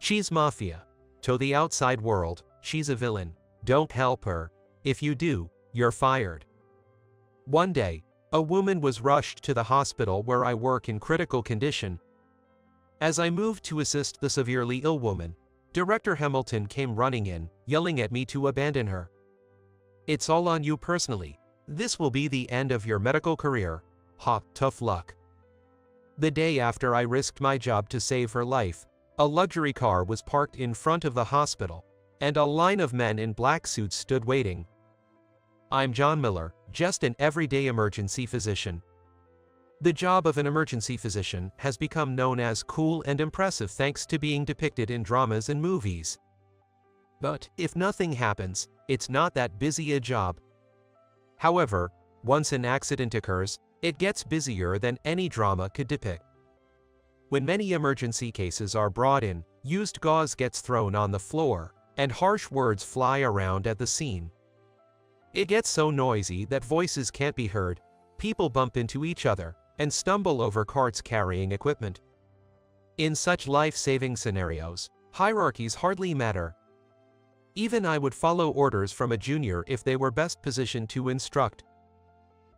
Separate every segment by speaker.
Speaker 1: She's mafia. To the outside world, she's a villain. Don't help her. If you do, you're fired. One day, a woman was rushed to the hospital where I work in critical condition. As I moved to assist the severely ill woman, Director Hamilton came running in, yelling at me to abandon her. "It's all on you personally. This will be the end of your medical career. Ha, tough luck." The day after I risked my job to save her life, a luxury car was parked in front of the hospital, and a line of men in black suits stood waiting. I'm John Miller, just an everyday emergency physician. The job of an emergency physician has become known as cool and impressive thanks to being depicted in dramas and movies. But if nothing happens, it's not that busy a job. However, once an accident occurs, it gets busier than any drama could depict. When many emergency cases are brought in, used gauze gets thrown on the floor, and harsh words fly around at the scene. It gets so noisy that voices can't be heard, people bump into each other, and stumble over carts carrying equipment. In such life-saving scenarios, hierarchies hardly matter. Even I would follow orders from a junior if they were best positioned to instruct.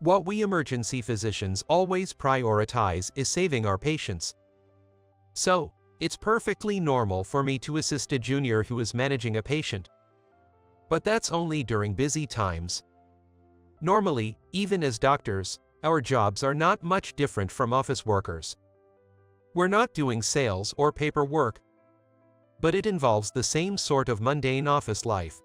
Speaker 1: What we emergency physicians always prioritize is saving our patients. So, it's perfectly normal for me to assist a junior who is managing a patient. But that's only during busy times. Normally, even as doctors, our jobs are not much different from office workers. We're not doing sales or paperwork, but it involves the same sort of mundane office life.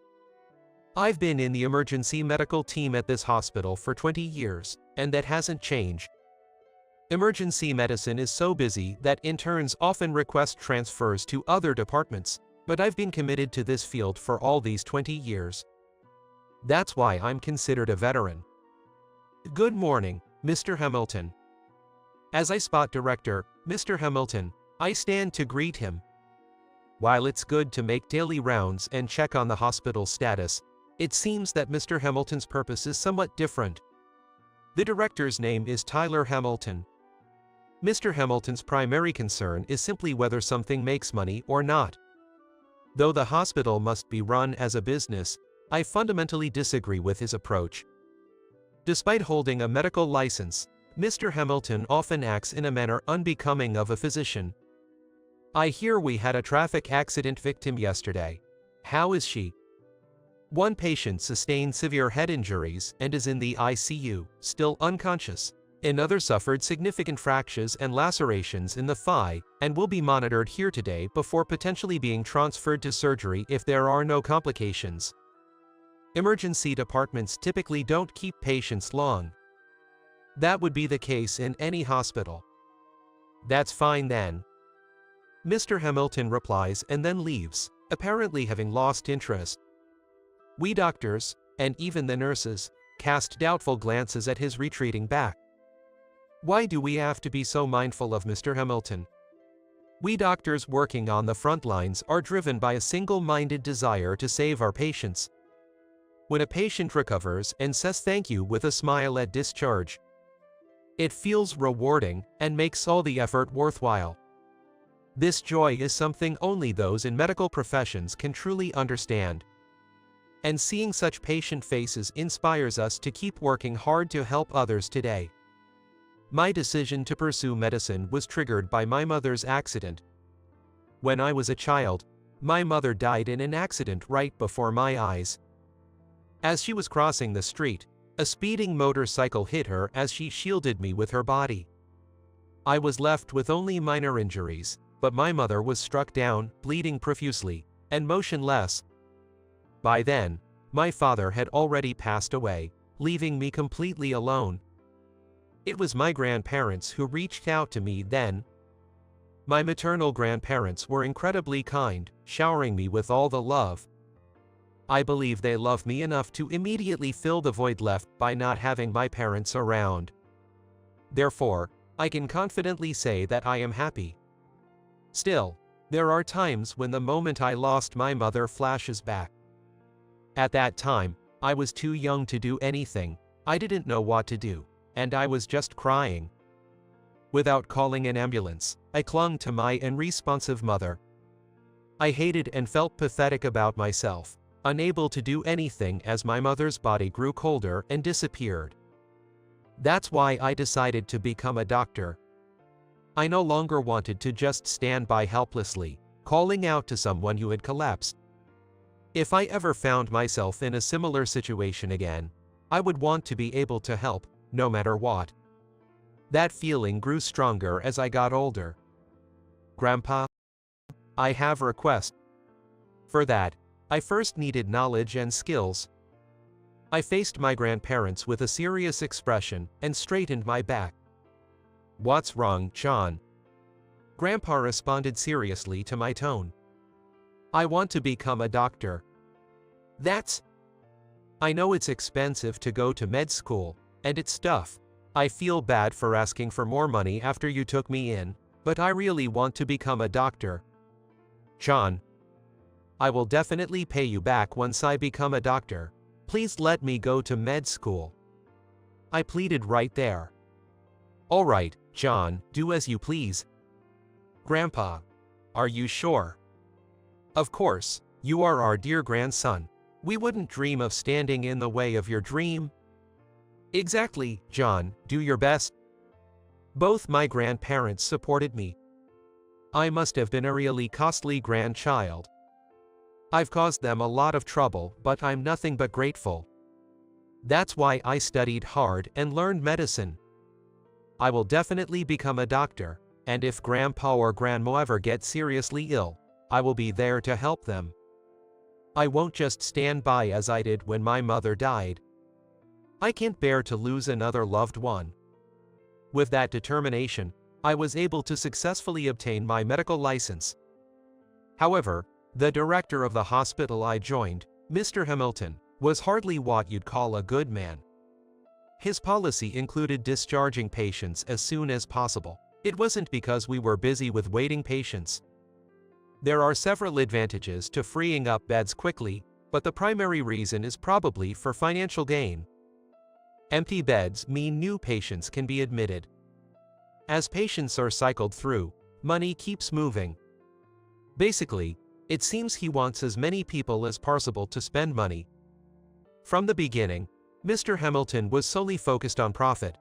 Speaker 1: I've been in the emergency medical team at this hospital for 20 years, and that hasn't changed. Emergency medicine is so busy that interns often request transfers to other departments, but I've been committed to this field for all these 20 years. That's why I'm considered a veteran. Good morning, Mr. Hamilton. As I spot Director, Mr. Hamilton, I stand to greet him. While it's good to make daily rounds and check on the hospital status, it seems that Mr. Hamilton's purpose is somewhat different. The director's name is Tyler Hamilton. Mr. Hamilton's primary concern is simply whether something makes money or not. Though the hospital must be run as a business, I fundamentally disagree with his approach. Despite holding a medical license, Mr. Hamilton often acts in a manner unbecoming of a physician. I hear we had a traffic accident victim yesterday. How is she? One patient sustained severe head injuries and is in the ICU, still unconscious. Another suffered significant fractures and lacerations in the thigh and will be monitored here today before potentially being transferred to surgery if there are no complications. Emergency departments typically don't keep patients long. That would be the case in any hospital. That's fine then. Mr. Hamilton replies and then leaves, apparently having lost interest. We doctors, and even the nurses, cast doubtful glances at his retreating back. Why do we have to be so mindful of Mr. Hamilton? We doctors working on the front lines are driven by a single-minded desire to save our patients. When a patient recovers and says thank you with a smile at discharge, it feels rewarding and makes all the effort worthwhile. This joy is something only those in medical professions can truly understand. And seeing such patient faces inspires us to keep working hard to help others today. My decision to pursue medicine was triggered by my mother's accident. When I was a child, my mother died in an accident right before my eyes. As she was crossing the street, a speeding motorcycle hit her as she shielded me with her body. I was left with only minor injuries, but my mother was struck down, bleeding profusely, and motionless. By then, my father had already passed away, leaving me completely alone. It was my grandparents who reached out to me then. My maternal grandparents were incredibly kind, showering me with all the love. I believe they loved me enough to immediately fill the void left by not having my parents around. Therefore, I can confidently say that I am happy. Still, there are times when the moment I lost my mother flashes back. At that time, I was too young to do anything, I didn't know what to do, and I was just crying. Without calling an ambulance, I clung to my unresponsive mother. I hated and felt pathetic about myself, unable to do anything as my mother's body grew colder and disappeared. That's why I decided to become a doctor. I no longer wanted to just stand by helplessly, calling out to someone who had collapsed. If I ever found myself in a similar situation again, I would want to be able to help, no matter what. That feeling grew stronger as I got older. Grandpa, I have a request. For that, I first needed knowledge and skills. I faced my grandparents with a serious expression and straightened my back. What's wrong, John? Grandpa responded seriously to my tone. I want to become a doctor. I know it's expensive to go to med school, and it's tough. I feel bad for asking for more money after you took me in, but I really want to become a doctor. John, I will definitely pay you back once I become a doctor. Please let me go to med school. I pleaded right there. All right, John, do as you please. Grandpa, are you sure? Of course, you are our dear grandson. We wouldn't dream of standing in the way of your dream. Exactly, John, do your best. Both my grandparents supported me. I must have been a really costly grandchild. I've caused them a lot of trouble, but I'm nothing but grateful. That's why I studied hard and learned medicine. I will definitely become a doctor, and if Grandpa or Grandma ever get seriously ill, I will be there to help them. I won't just stand by as I did when my mother died. I can't bear to lose another loved one. With that determination, I was able to successfully obtain my medical license. However, the director of the hospital I joined, Mr. Hamilton, was hardly what you'd call a good man. His policy included discharging patients as soon as possible. It wasn't because we were busy with waiting patients. There are several advantages to freeing up beds quickly, but the primary reason is probably for financial gain. Empty beds mean new patients can be admitted. As patients are cycled through, money keeps moving. Basically, it seems he wants as many people as possible to spend money. From the beginning, Mr. Hamilton was solely focused on profit.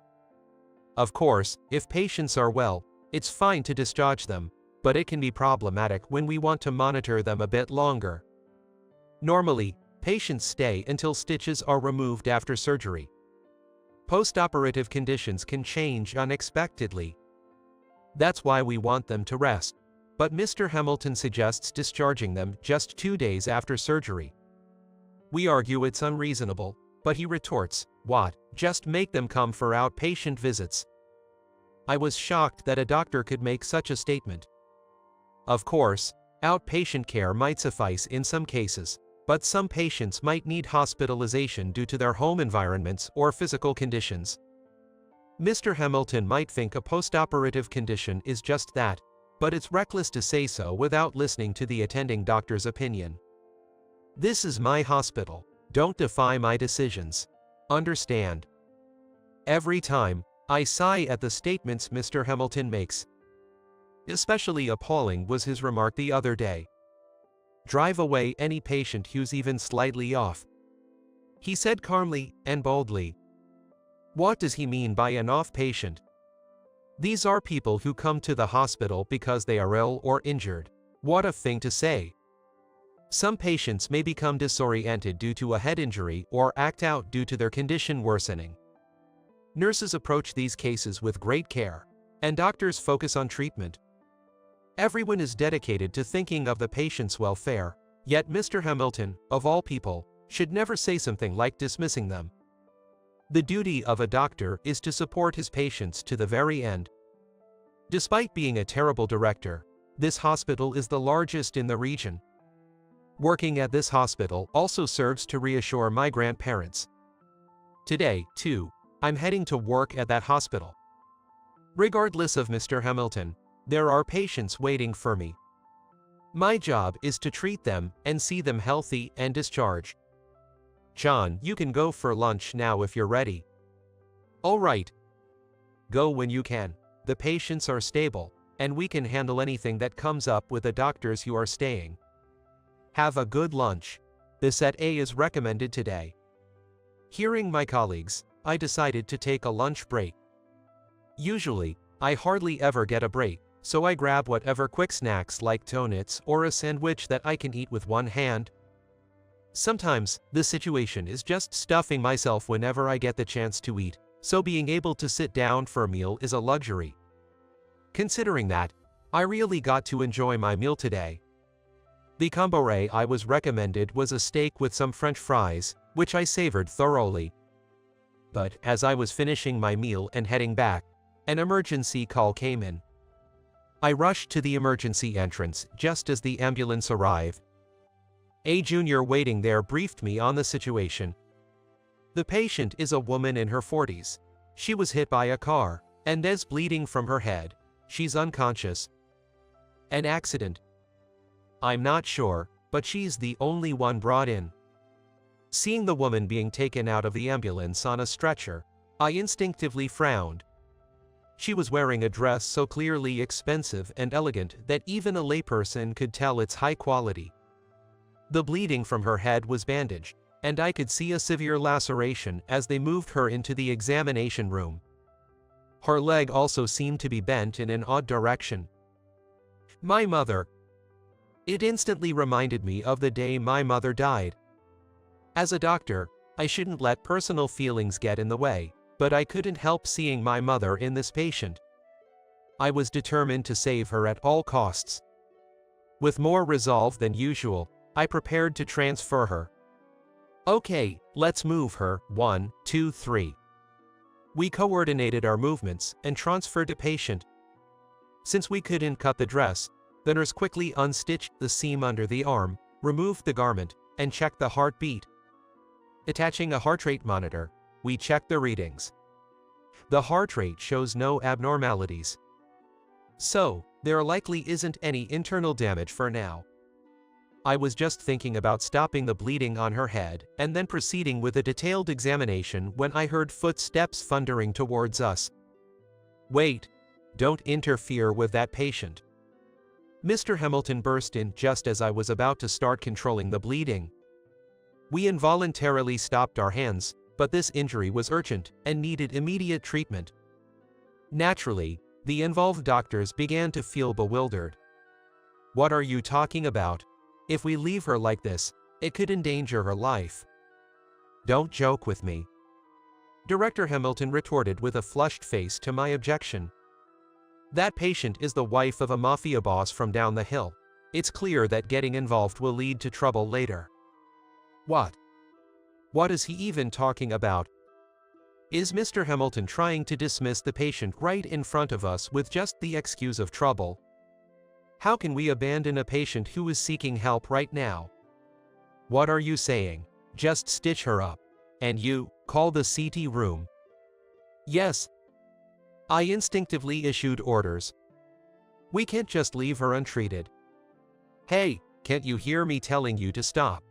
Speaker 1: Of course, if patients are well, it's fine to discharge them, but it can be problematic when we want to monitor them a bit longer. Normally, patients stay until stitches are removed after surgery. Post-operative conditions can change unexpectedly. That's why we want them to rest, but Mr. Hamilton suggests discharging them just 2 days after surgery. We argue it's unreasonable, but he retorts, "What, just make them come for outpatient visits?" I was shocked that a doctor could make such a statement. Of course, outpatient care might suffice in some cases, but some patients might need hospitalization due to their home environments or physical conditions. Mr. Hamilton might think a post-operative condition is just that, but it's reckless to say so without listening to the attending doctor's opinion. This is my hospital. Don't defy my decisions. Understand? Every time, I sigh at the statements Mr. Hamilton makes. Especially appalling was his remark the other day. Drive away any patient who's even slightly off. He said calmly and boldly. What does he mean by an off patient? These are people who come to the hospital because they are ill or injured. What a thing to say. Some patients may become disoriented due to a head injury or act out due to their condition worsening. Nurses approach these cases with great care, and doctors focus on treatment. Everyone is dedicated to thinking of the patient's welfare, yet Mr. Hamilton, of all people, should never say something like dismissing them. The duty of a doctor is to support his patients to the very end. Despite being a terrible director, this hospital is the largest in the region. Working at this hospital also serves to reassure my grandparents. Today, too, I'm heading to work at that hospital. Regardless of Mr. Hamilton, there are patients waiting for me. My job is to treat them and see them healthy and discharged. John, you can go for lunch now if you're ready. All right. Go when you can. The patients are stable, and we can handle anything that comes up with the doctors who are staying. Have a good lunch. This at A is recommended today. Hearing my colleagues, I decided to take a lunch break. Usually, I hardly ever get a break, so I grab whatever quick snacks like donuts or a sandwich that I can eat with one hand. Sometimes, the situation is just stuffing myself whenever I get the chance to eat, so being able to sit down for a meal is a luxury. Considering that, I really got to enjoy my meal today. The combo I was recommended was a steak with some French fries, which I savored thoroughly. But as I was finishing my meal and heading back, an emergency call came in. I rushed to the emergency entrance just as the ambulance arrived. A junior waiting there briefed me on the situation. The patient is a woman in her 40s. She was hit by a car, and is bleeding from her head. She's unconscious. An accident? I'm not sure, but she's the only one brought in. Seeing the woman being taken out of the ambulance on a stretcher, I instinctively frowned. She was wearing a dress so clearly expensive and elegant that even a layperson could tell it's high quality. The bleeding from her head was bandaged, and I could see a severe laceration as they moved her into the examination room. Her leg also seemed to be bent in an odd direction. My mother. It instantly reminded me of the day my mother died. As a doctor, I shouldn't let personal feelings get in the way, but I couldn't help seeing my mother in this patient. I was determined to save her at all costs. With more resolve than usual, I prepared to transfer her. Okay, let's move her, 1, 2, 3. We coordinated our movements and transferred the patient. Since we couldn't cut the dress, the nurse quickly unstitched the seam under the arm, removed the garment, and checked the heartbeat. Attaching a heart rate monitor, we checked the readings. The heart rate shows no abnormalities. So, there likely isn't any internal damage for now. I was just thinking about stopping the bleeding on her head and then proceeding with a detailed examination when I heard footsteps thundering towards us. Wait! Don't interfere with that patient. Mr. Hamilton burst in just as I was about to start controlling the bleeding. We involuntarily stopped our hands, but this injury was urgent and needed immediate treatment. Naturally, the involved doctors began to feel bewildered. What are you talking about? If we leave her like this, it could endanger her life. Don't joke with me. Director Hamilton retorted with a flushed face to my objection. That patient is the wife of a mafia boss from down the hill. It's clear that getting involved will lead to trouble later. What? What is he even talking about? Is Mr. Hamilton trying to dismiss the patient right in front of us with just the excuse of trouble? How can we abandon a patient who is seeking help right now? What are you saying? Just stitch her up. And you, call the CT room. Yes. I instinctively issued orders. We can't just leave her untreated. Hey, can't you hear me telling you to stop?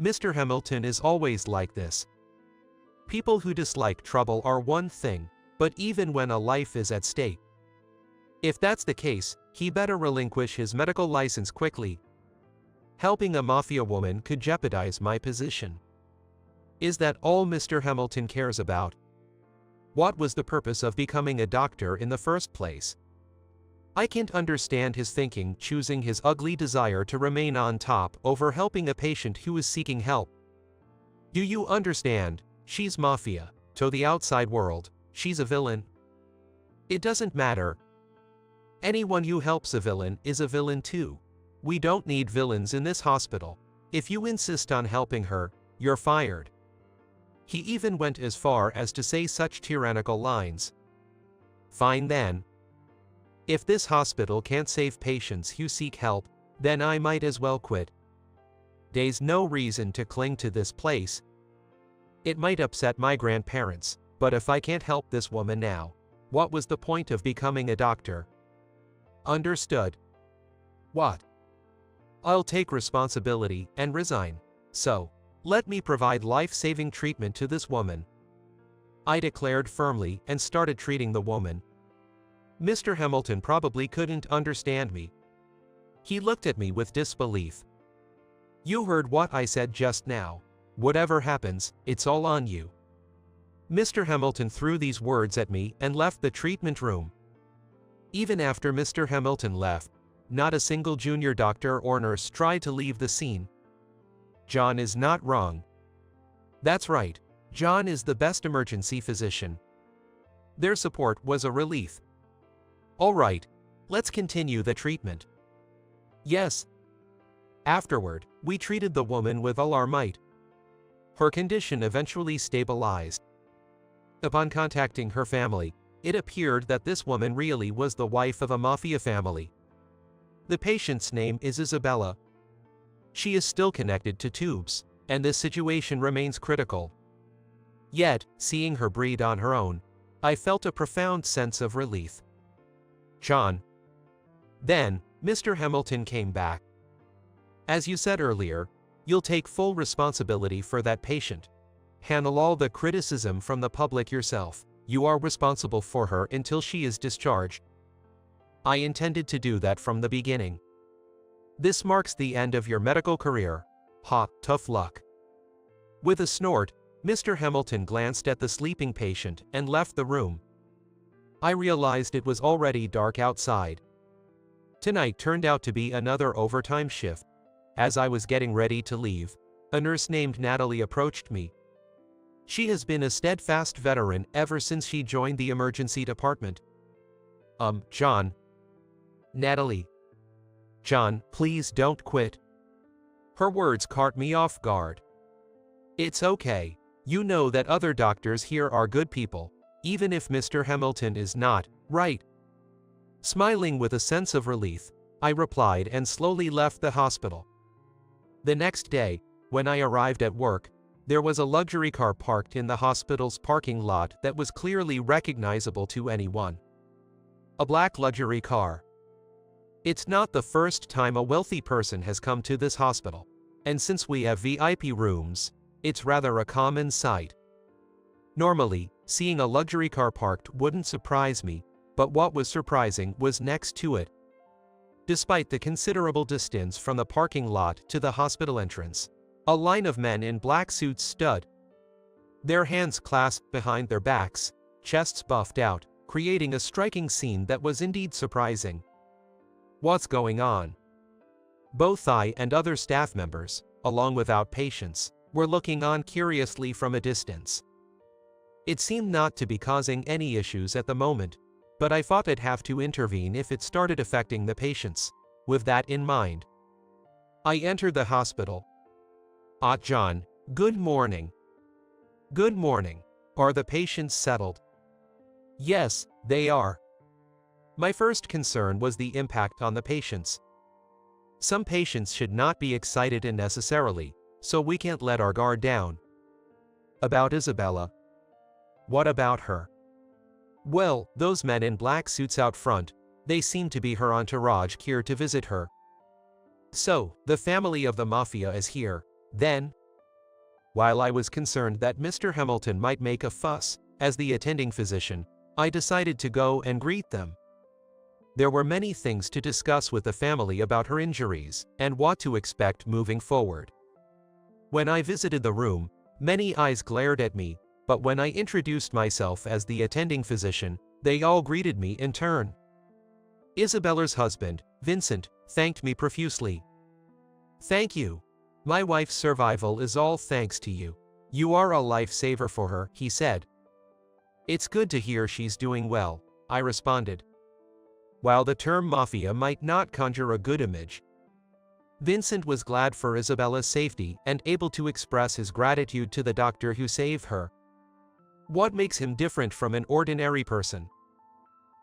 Speaker 1: Mr. Hamilton is always like this. People who dislike trouble are one thing, but even when a life is at stake. If that's the case, he better relinquish his medical license quickly. Helping a mafia woman could jeopardize my position. Is that all Mr. Hamilton cares about? What was the purpose of becoming a doctor in the first place? I can't understand his thinking, choosing his ugly desire to remain on top over helping a patient who is seeking help. Do you understand? She's mafia. To the outside world, she's a villain. It doesn't matter. Anyone who helps a villain is a villain too. We don't need villains in this hospital. If you insist on helping her, you're fired. He even went as far as to say such tyrannical lines. Fine then. If this hospital can't save patients who seek help, then I might as well quit. There's no reason to cling to this place. It might upset my grandparents, but if I can't help this woman now, what was the point of becoming a doctor? Understood. What? I'll take responsibility and resign. So, let me provide life-saving treatment to this woman. I declared firmly and started treating the woman. Mr. Hamilton probably couldn't understand me. He looked at me with disbelief. You heard what I said just now. Whatever happens, it's all on you. Mr. Hamilton threw these words at me and left the treatment room. Even after Mr. Hamilton left, not a single junior doctor or nurse tried to leave the scene. John is not wrong. That's right, John is the best emergency physician. Their support was a relief. All right, let's continue the treatment. Yes. Afterward, we treated the woman with all our might. Her condition eventually stabilized. Upon contacting her family, it appeared that this woman really was the wife of a mafia family. The patient's name is Isabella. She is still connected to tubes, and this situation remains critical. Yet, seeing her breathe on her own, I felt a profound sense of relief. John. Then, Mr. Hamilton came back. As you said earlier, you'll take full responsibility for that patient. Handle all the criticism from the public yourself. You are responsible for her until she is discharged. I intended to do that from the beginning. This marks the end of your medical career. Ha, tough luck. With a snort, Mr. Hamilton glanced at the sleeping patient and left the room. I realized it was already dark outside. Tonight turned out to be another overtime shift. As I was getting ready to leave, a nurse named Natalie approached me. She has been a steadfast veteran ever since she joined the emergency department. John. Natalie. John, please don't quit. Her words caught me off guard. It's okay. You know that other doctors here are good people, even if Mr. Hamilton is not, right? Smiling with a sense of relief, I replied and slowly left the hospital. The next day, when I arrived at work, there was a luxury car parked in the hospital's parking lot that was clearly recognizable to anyone. A black luxury car. It's not the first time a wealthy person has come to this hospital, and since we have VIP rooms, it's rather a common sight. Normally, seeing a luxury car parked wouldn't surprise me, but what was surprising was next to it. Despite the considerable distance from the parking lot to the hospital entrance, a line of men in black suits stood. Their hands clasped behind their backs, chests buffed out, creating a striking scene that was indeed surprising. What's going on? Both I and other staff members, along with outpatients, were looking on curiously from a distance. It seemed not to be causing any issues at the moment, but I thought I'd have to intervene if it started affecting the patients. With that in mind, I entered the hospital. John, good morning. Good morning. Are the patients settled? Yes, they are. My first concern was the impact on the patients. Some patients should not be excited unnecessarily, so we can't let our guard down. About Isabella. What about her? Well, those men in black suits out front, they seem to be her entourage here to visit her. So, the family of the mafia is here, then? While I was concerned that Mr. Hamilton might make a fuss, as the attending physician, I decided to go and greet them. There were many things to discuss with the family about her injuries, and what to expect moving forward. When I visited the room, many eyes glared at me, but when I introduced myself as the attending physician, they all greeted me in turn. Isabella's husband, Vincent, thanked me profusely. Thank you. My wife's survival is all thanks to you. You are a lifesaver for her, he said. It's good to hear she's doing well, I responded. While the term mafia might not conjure a good image, Vincent was glad for Isabella's safety and able to express his gratitude to the doctor who saved her. What makes him different from an ordinary person?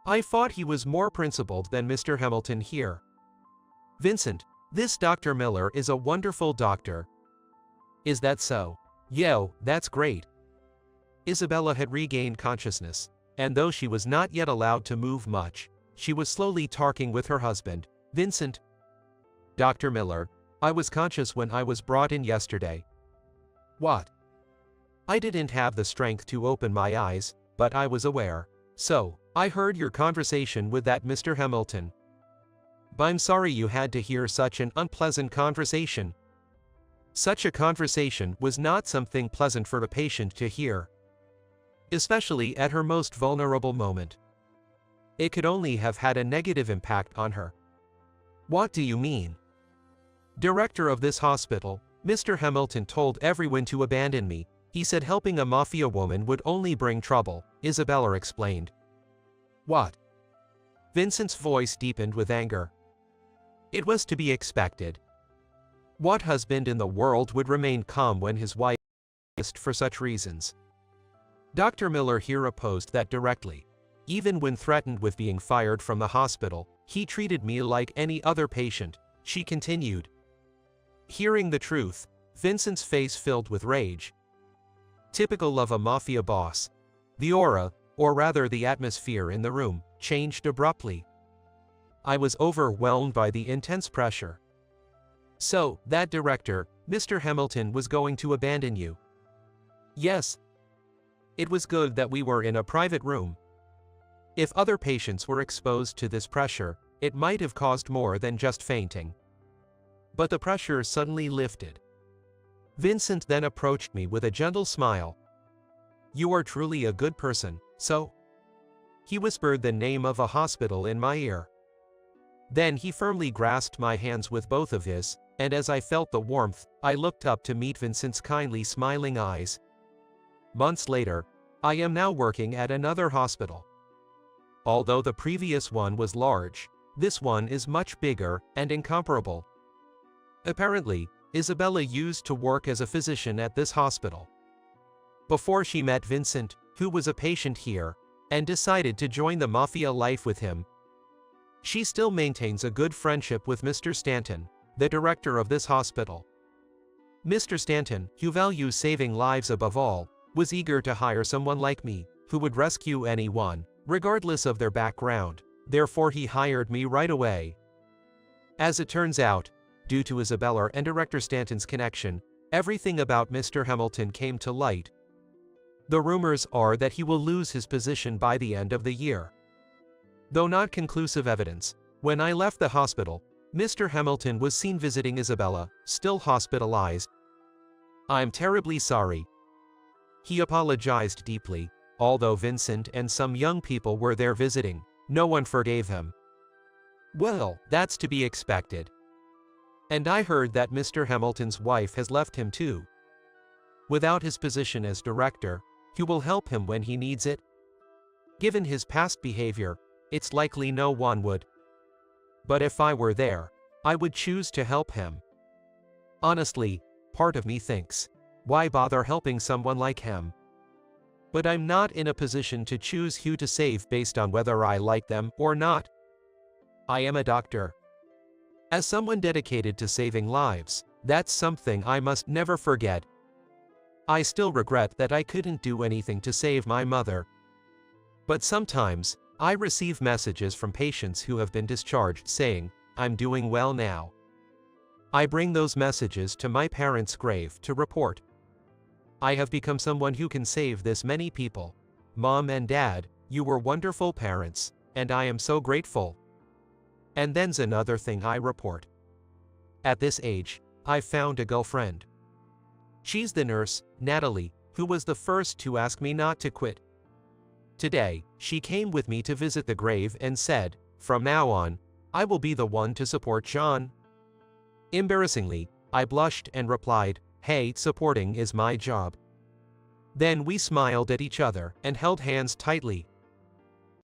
Speaker 1: I thought he was more principled than Mr. Hamilton here. Vincent, this Dr. Miller is a wonderful doctor. Is that so? Yo, that's great. Isabella had regained consciousness, and though she was not yet allowed to move much, she was slowly talking with her husband, Vincent. Dr. Miller, I was conscious when I was brought in yesterday. What? I didn't have the strength to open my eyes, but I was aware. So, I heard your conversation with that Mr. Hamilton. I'm sorry you had to hear such an unpleasant conversation. Such a conversation was not something pleasant for the patient to hear, especially at her most vulnerable moment. It could only have had a negative impact on her. What do you mean? Director of this hospital, Mr. Hamilton told everyone to abandon me. He said helping a mafia woman would only bring trouble, Isabella explained. What? Vincent's voice deepened with anger. It was to be expected. What husband in the world would remain calm when his wife is for such reasons? Dr. Miller here opposed that directly. Even when threatened with being fired from the hospital, he treated me like any other patient, she continued. Hearing the truth, Vincent's face filled with rage. Typical of a mafia boss. The aura, or rather the atmosphere in the room, changed abruptly. I was overwhelmed by the intense pressure. So, that director, Mr. Hamilton, was going to abandon you? Yes. It was good that we were in a private room. If other patients were exposed to this pressure, it might have caused more than just fainting. But the pressure suddenly lifted. Vincent then approached me with a gentle smile. You are truly a good person, so? He whispered the name of a hospital in my ear. Then he firmly grasped my hands with both of his, and as I felt the warmth, I looked up to meet Vincent's kindly smiling eyes. Months later, I am now working at another hospital. Although the previous one was large, this one is much bigger and incomparable. Apparently, Isabella used to work as a physician at this hospital before she met Vincent, who was a patient here, and decided to join the mafia life with him. She still maintains a good friendship with Mr. Stanton, the director of this hospital. Mr. Stanton, who values saving lives above all, was eager to hire someone like me, who would rescue anyone, regardless of their background. Therefore he hired me right away. As it turns out, due to Isabella and Director Stanton's connection, everything about Mr. Hamilton came to light. The rumors are that he will lose his position by the end of the year. Though not conclusive evidence, when I left the hospital, Mr. Hamilton was seen visiting Isabella, still hospitalized. I'm terribly sorry. He apologized deeply. Although Vincent and some young people were there visiting, no one forgave him. Well, that's to be expected. And I heard that Mr. Hamilton's wife has left him too. Without his position as director, who will help him when he needs it? Given his past behavior, it's likely no one would. But if I were there, I would choose to help him. Honestly, part of me thinks, why bother helping someone like him? But I'm not in a position to choose who to save based on whether I like them or not. I am a doctor. As someone dedicated to saving lives, that's something I must never forget. I still regret that I couldn't do anything to save my mother. But sometimes, I receive messages from patients who have been discharged saying, I'm doing well now. I bring those messages to my parents' grave to report. I have become someone who can save this many people. Mom and Dad, you were wonderful parents, and I am so grateful. And then's another thing I report. At this age, I've found a girlfriend. She's the nurse, Natalie, who was the first to ask me not to quit. Today, she came with me to visit the grave and said, from now on, I will be the one to support John. Embarrassingly, I blushed and replied, hey, supporting is my job. Then we smiled at each other and held hands tightly.